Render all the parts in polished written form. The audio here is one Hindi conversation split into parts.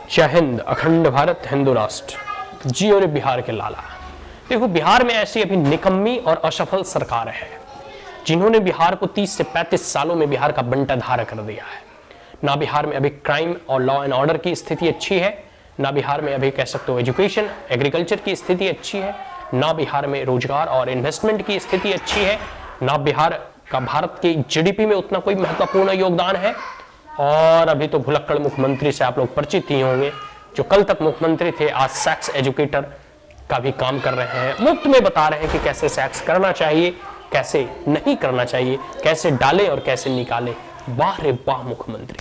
जय हिंद, अखंड भारत, हिंदू राष्ट्र। जियो रे बिहार के लाला। देखो, बिहार में ऐसी अभी निकम्मी और असफल सरकार है जिन्होंने बिहार को 30 से 35 सालों में बिहार का बंटाधार कर दिया है। ना बिहार में अभी क्राइम और लॉ एंड ऑर्डर की स्थिति अच्छी है, ना बिहार में अभी कह सकते हो एजुकेशन एग्रीकल्चर की स्थिति अच्छी है, ना बिहार में रोजगार और इन्वेस्टमेंट की स्थिति अच्छी है, ना बिहार का भारत के जीडीपी में उतना कोई महत्वपूर्ण योगदान है। और अभी तो भुलक्कड़ मुख्यमंत्री से आप लोग परिचित ही होंगे, जो कल तक मुख्यमंत्री थे आज सेक्स एजुकेटर का भी काम कर रहे हैं। मुफ्त में बता रहे हैं कि कैसे सेक्स करना चाहिए, कैसे नहीं करना चाहिए, कैसे डालें और कैसे निकालें। वाह रे वाह मुख्यमंत्री।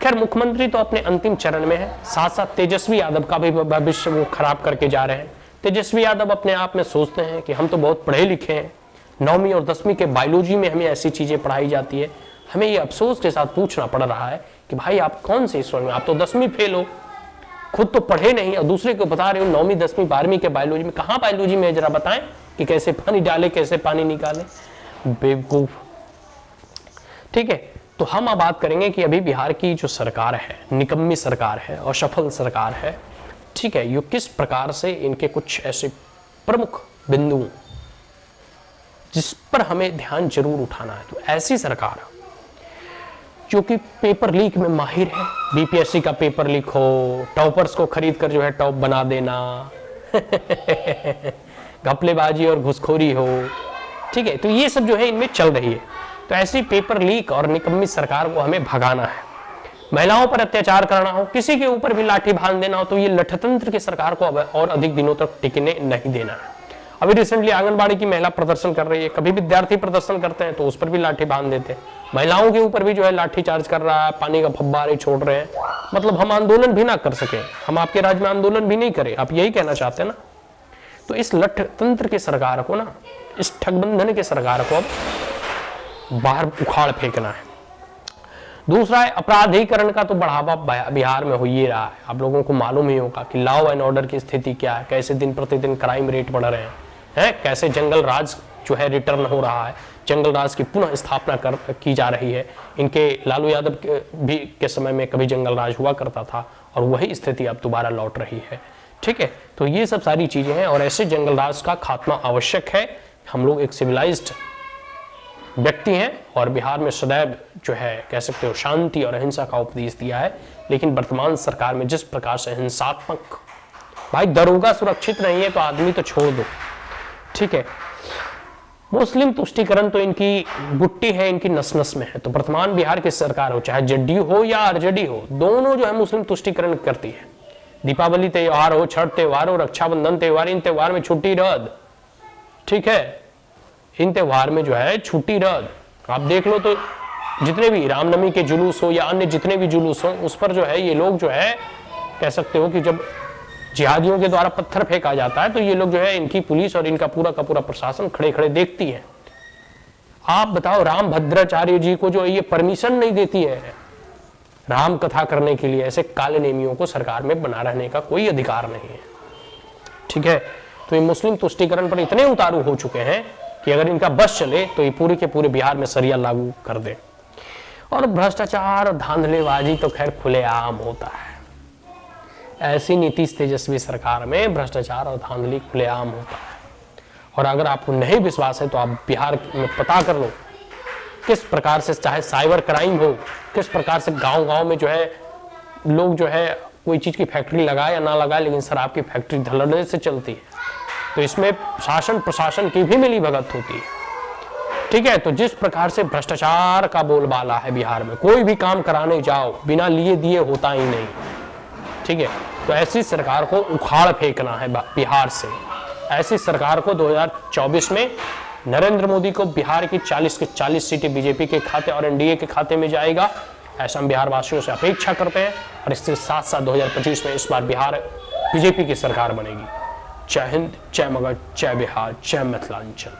खैर, मुख्यमंत्री तो अपने अंतिम चरण में है, साथ साथ तेजस्वी यादव का भी भविष्य वो खराब करके जा रहे हैं। तेजस्वी यादव अपने आप में सोचते हैं कि हम तो बहुत पढ़े लिखे हैं, 9वीं और 10वीं के बायोलॉजी में हमें ऐसी चीजें पढ़ाई जाती है। हमें ये अफसोस के साथ पूछना पड़ रहा है कि भाई आप कौन से ईश्वर में, आप तो 10वीं फेल हो, खुद तो पढ़े नहीं और दूसरे को बता रहे हो 9वीं 10वीं 12वीं के बायोलॉजी में। कहाँ बायोलॉजी में जरा बताएं कि कैसे पानी डाले कैसे पानी निकाले, बेवकूफ। ठीक है, तो हम अब बात करेंगे कि अभी बिहार की जो सरकार है, निकम्मी सरकार है और असफल सरकार है, ठीक है, ये किस प्रकार से इनके कुछ ऐसे प्रमुख बिंदु जिस पर हमें ध्यान जरूर उठाना है। तो ऐसी सरकार जो कि पेपर लीक में माहिर है, बीपीएससी का पेपर लीक हो, टॉपर्स को खरीद कर जो है टॉप बना देना घपलेबाजी और घुसखोरी हो, ठीक है, तो ये सब जो है इनमें चल रही है। तो ऐसी पेपर लीक और निकम्मी सरकार को हमें भगाना है। महिलाओं पर अत्याचार करना हो, किसी के ऊपर भी लाठी बांध देना हो, तो ये लठतंत्र की सरकार को अब और अधिक दिनों तक टिकने नहीं देना है। अभी रिसेंटली आंगनबाड़ी की महिला प्रदर्शन कर रही है, कभी विद्यार्थी प्रदर्शन करते हैं तो उस पर भी लाठी बांध देते हैं, महिलाओं के ऊपर भी जो है लाठी चार्ज कर रहा है, पानी का फव्वारे छोड़ रहे हैं। मतलब हम आंदोलन भी ना कर सके, हम आपके राज्य में आंदोलन भी नहीं करें, आप यही कहना चाहते हैं ना। तो इस लठतंत्र की सरकार को ना, इस ठगबंधन की सरकार को अब बाहर उखाड़ फेंकना है। दूसरा है अपराधीकरण का तो बढ़ावा बिहार में हो ही रहा है। आप लोगों को मालूम ही होगा कि लॉ एंड ऑर्डर की स्थिति क्या है, कैसे दिन प्रतिदिन क्राइम रेट बढ़ रहे हैं, कैसे जंगल राज जो है रिटर्न हो रहा है, जंगल राज की पुनः स्थापना की जा रही है। इनके लालू यादव के समय में कभी जंगल राज हुआ करता था और वही स्थिति अब दोबारा लौट रही है। ठीक है, तो ये सब सारी चीजें हैं और ऐसे जंगल राज का खात्मा आवश्यक है। हम लोग एक सिविलाइज्ड व्यक्ति हैं और बिहार में सदैव जो है कह सकते हो शांति और अहिंसा का उपदेश दिया है, लेकिन वर्तमान सरकार में जिस प्रकार से हिंसात्मक, भाई दरोगा सुरक्षित नहीं है तो आदमी तो छोड़ दो, ठीक है, मुस्लिम तुष्टीकरण तो इनकी गुट्टी है, इनकी नस नस में है। तो वर्तमान बिहार की सरकार हो, चाहे जेडीयू हो या आरजेडी हो, दोनों जो है मुस्लिम तुष्टीकरण करती है। दीपावली त्योहार हो, छठ त्योहार हो, रक्षाबंधन त्योहार, इन त्योहार में छुट्टी रद्द, ठीक है, इन त्योहार में जो है छुट्टी रद्द। आप देख लो तो जितने भी रामनवमी के जुलूस हो या अन्य जितने भी जुलूस हो, उस पर जो है ये लोग जो है कह सकते हो कि जब जिहादियों के द्वारा पत्थर फेंका जाता है तो ये लोग जो है, इनकी पुलिस और इनका पूरा का पूरा प्रशासन खड़े खड़े देखती है। आप बताओ, राम भद्राचार्य जी को जो ये परमिशन नहीं देती है राम कथा करने के लिए, ऐसे काले नेमियों को सरकार में बना रहने का कोई अधिकार नहीं है। ठीक है, तो ये मुस्लिम तुष्टीकरण पर इतने उतारू हो चुके हैं कि अगर इनका बस चले तो ये पूरे के पूरे बिहार में सरिया लागू कर दे। और भ्रष्टाचार और धांधलेबाजी तो खैर खुलेआम होता है। ऐसी नीतीश तेजस्वी सरकार में भ्रष्टाचार और धांधली खुलेआम होता है। और अगर आपको नहीं विश्वास है तो आप बिहार में पता कर लो किस प्रकार से, चाहे साइबर क्राइम हो, किस प्रकार से गांव-गांव में जो है लोग जो है कोई चीज की फैक्ट्री लगाए या ना लगाए, लेकिन शराब की फैक्ट्री धड़ल्ले से चलती है। तो इसमें शासन प्रशासन की भी मिली भगत होती है। ठीक है, तो जिस प्रकार से भ्रष्टाचार का बोलबाला है बिहार में, कोई भी काम कराने जाओ बिना लिए दिए होता ही नहीं। ठीक है, तो ऐसी सरकार को उखाड़ फेंकना है बिहार से। ऐसी सरकार को 2024 में नरेंद्र मोदी को बिहार की 40 की 40 सीटें बीजेपी के खाते और एनडीए के खाते में जाएगा, ऐसा हम बिहार वासियों से अपेक्षा करते हैं। और इसके साथ साथ 2025 में इस बार बिहार बीजेपी की सरकार बनेगी। जय हिंद, जय मगध, जय बिहार, जय मिथिलांचल।